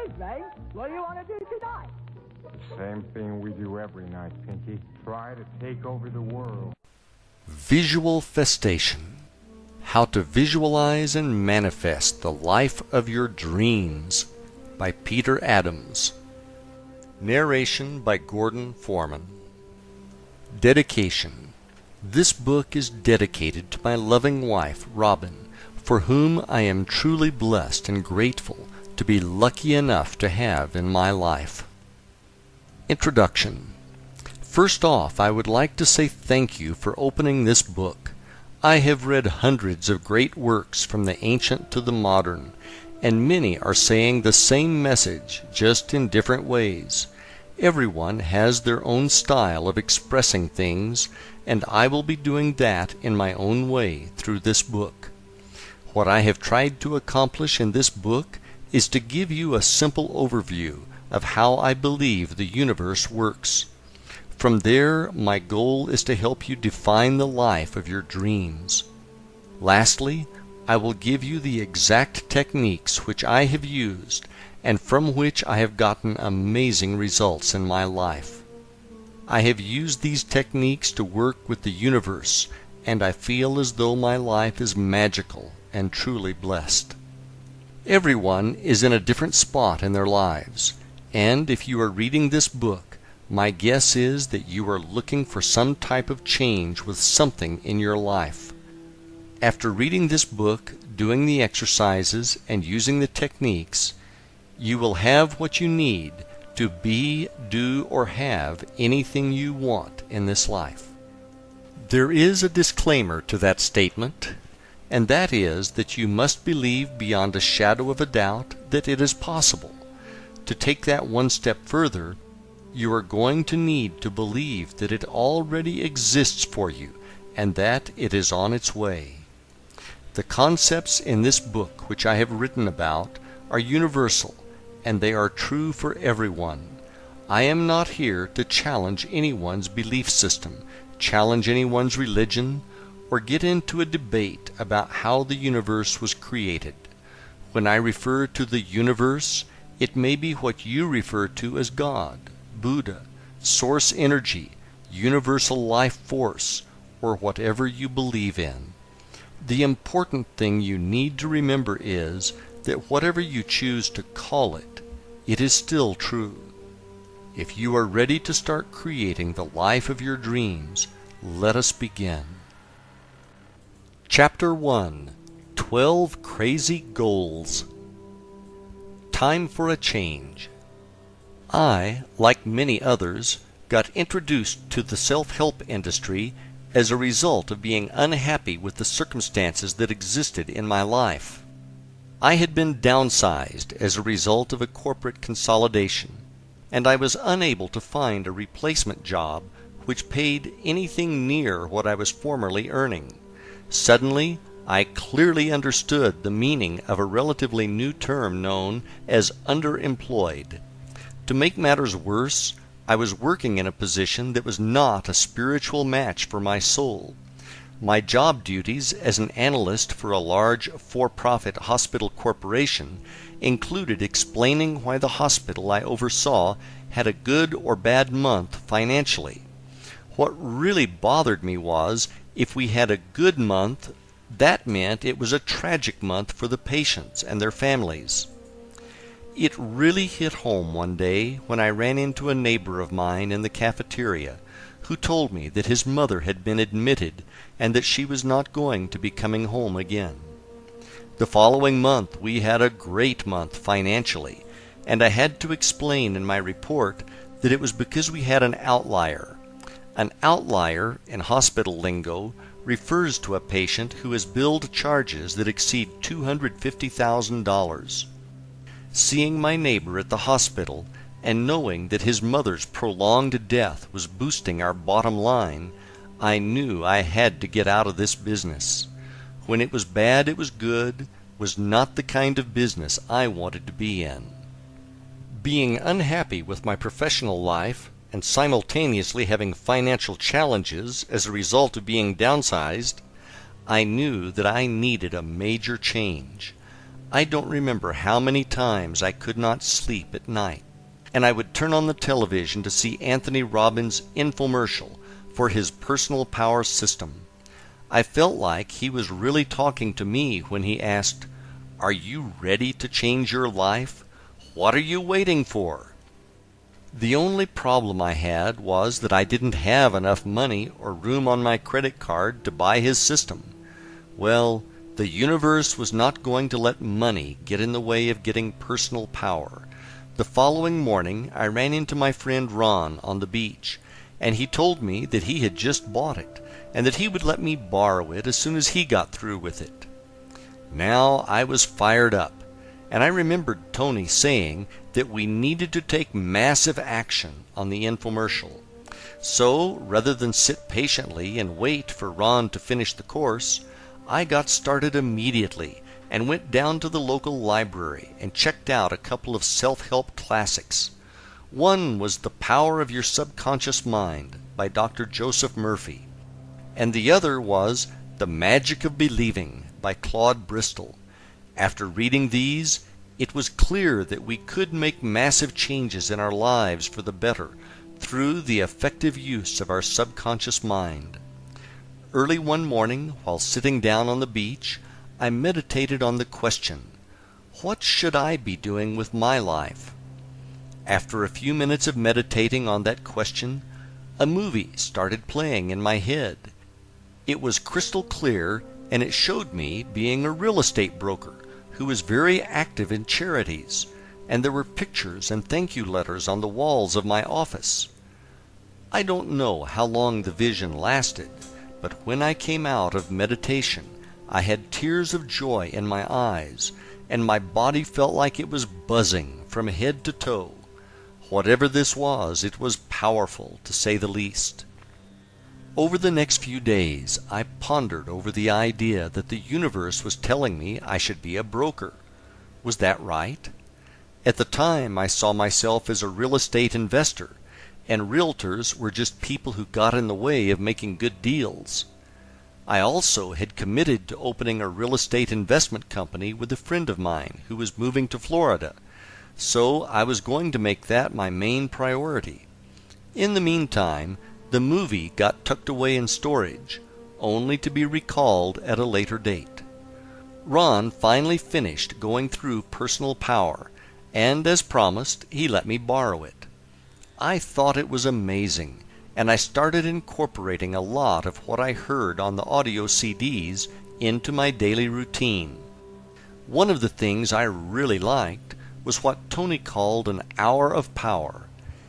evening. What do you want to do tonight? Same thing we do every night, Pinky. Try to take over the world. Visual Festation. How to Visualize and Manifest the Life of Your Dreams by Peter Adams. Narration by Gordon Foreman. Dedication. This book is dedicated to my loving wife, Robin, for whom I am truly blessed and grateful to be lucky enough to have in my life. Introduction. First off, I would like to say thank you for opening this book. I have read hundreds of great works from the ancient to the modern, and many are saying the same message, just in different ways. Everyone has their own style of expressing things, and I will be doing that in my own way through this book. What I have tried to accomplish in this book is to give you a simple overview of how I believe the universe works. From there, my goal is to help you define the life of your dreams. Lastly, I will give you the exact techniques which I have used and from which I have gotten amazing results in my life. I have used these techniques to work with the universe, and I feel as though my life is magical and truly blessed. Everyone is in a different spot in their lives, and if you are reading this book, my guess is that you are looking for some type of change with something in your life. After reading this book, doing the exercises, and using the techniques, you will have what you need to be, do, or have anything you want in this life. There is a disclaimer to that statement, and that is that you must believe beyond a shadow of a doubt that it is possible. To take that one step further, you are going to need to believe that it already exists for you and that it is on its way. The concepts in this book which I have written about are universal, and they are true for everyone. I am not here to challenge anyone's belief system, challenge anyone's religion, or get into a debate about how the universe was created. When I refer to the universe, it may be what you refer to as God, Buddha, source energy, universal life force, or whatever you believe in. The important thing you need to remember is that whatever you choose to call it, it is still true. If you are ready to start creating the life of your dreams, let us begin. Chapter 1. 12 Crazy Goals. Time for a change. I, like many others, got introduced to the self-help industry as a result of being unhappy with the circumstances that existed in my life. I had been downsized as a result of a corporate consolidation, and I was unable to find a replacement job which paid anything near what I was formerly earning. Suddenly, I clearly understood the meaning of a relatively new term known as underemployed. To make matters worse, I was working in a position that was not a spiritual match for my soul. My job duties as an analyst for a large for-profit hospital corporation included explaining why the hospital I oversaw had a good or bad month financially. What really bothered me was, if we had a good month, that meant it was a tragic month for the patients and their families. It really hit home one day when I ran into a neighbor of mine in the cafeteria who told me that his mother had been admitted and that she was not going to be coming home again. The following month we had a great month financially, and I had to explain in my report that it was because we had an outlier. An outlier, in hospital lingo, refers to a patient who has billed charges that exceed $250,000. Seeing my neighbor at the hospital and knowing that his mother's prolonged death was boosting our bottom line, I knew I had to get out of this business. When it was bad, it was good, was not the kind of business I wanted to be in. Being unhappy with my professional life and simultaneously having financial challenges as a result of being downsized, I knew that I needed a major change. I don't remember how many times I could not sleep at night, and I would turn on the television to see Anthony Robbins' infomercial for his personal power system. I felt like he was really talking to me when he asked, "Are you ready to change your life? What are you waiting for?" The only problem I had was that I didn't have enough money or room on my credit card to buy his system. Well, the universe was not going to let money get in the way of getting personal power. The following morning I ran into my friend Ron on the beach, and he told me that he had just bought it, and that he would let me borrow it as soon as he got through with it. Now I was fired up, and I remembered Tony saying that we needed to take massive action on the infomercial. So, rather than sit patiently and wait for Ron to finish the course, I got started immediately and went down to the local library and checked out a couple of self-help classics. One was The Power of Your Subconscious Mind by Dr. Joseph Murphy, and the other was The Magic of Believing by Claude Bristol. After reading these, it was clear that we could make massive changes in our lives for the better through the effective use of our subconscious mind. Early one morning, while sitting down on the beach, I meditated on the question, what should I be doing with my life? After a few minutes of meditating on that question, a movie started playing in my head. It was crystal clear, and it showed me being a real estate broker who was very active in charities, and there were pictures and thank you letters on the walls of my office. I don't know how long the vision lasted, but when I came out of meditation, I had tears of joy in my eyes, and my body felt like it was buzzing from head to toe. Whatever this was, it was powerful, to say the least. Over the next few days, I pondered over the idea that the universe was telling me I should be a broker. Was that right? At the time, I saw myself as a real estate investor, and realtors were just people who got in the way of making good deals. I also had committed to opening a real estate investment company with a friend of mine who was moving to Florida, so I was going to make that my main priority. In the meantime, the movie got tucked away in storage, only to be recalled at a later date. Ron finally finished going through personal power, and as promised, he let me borrow it. I thought it was amazing, and I started incorporating a lot of what I heard on the audio CDs into my daily routine. One of the things I really liked was what Tony called an hour of power.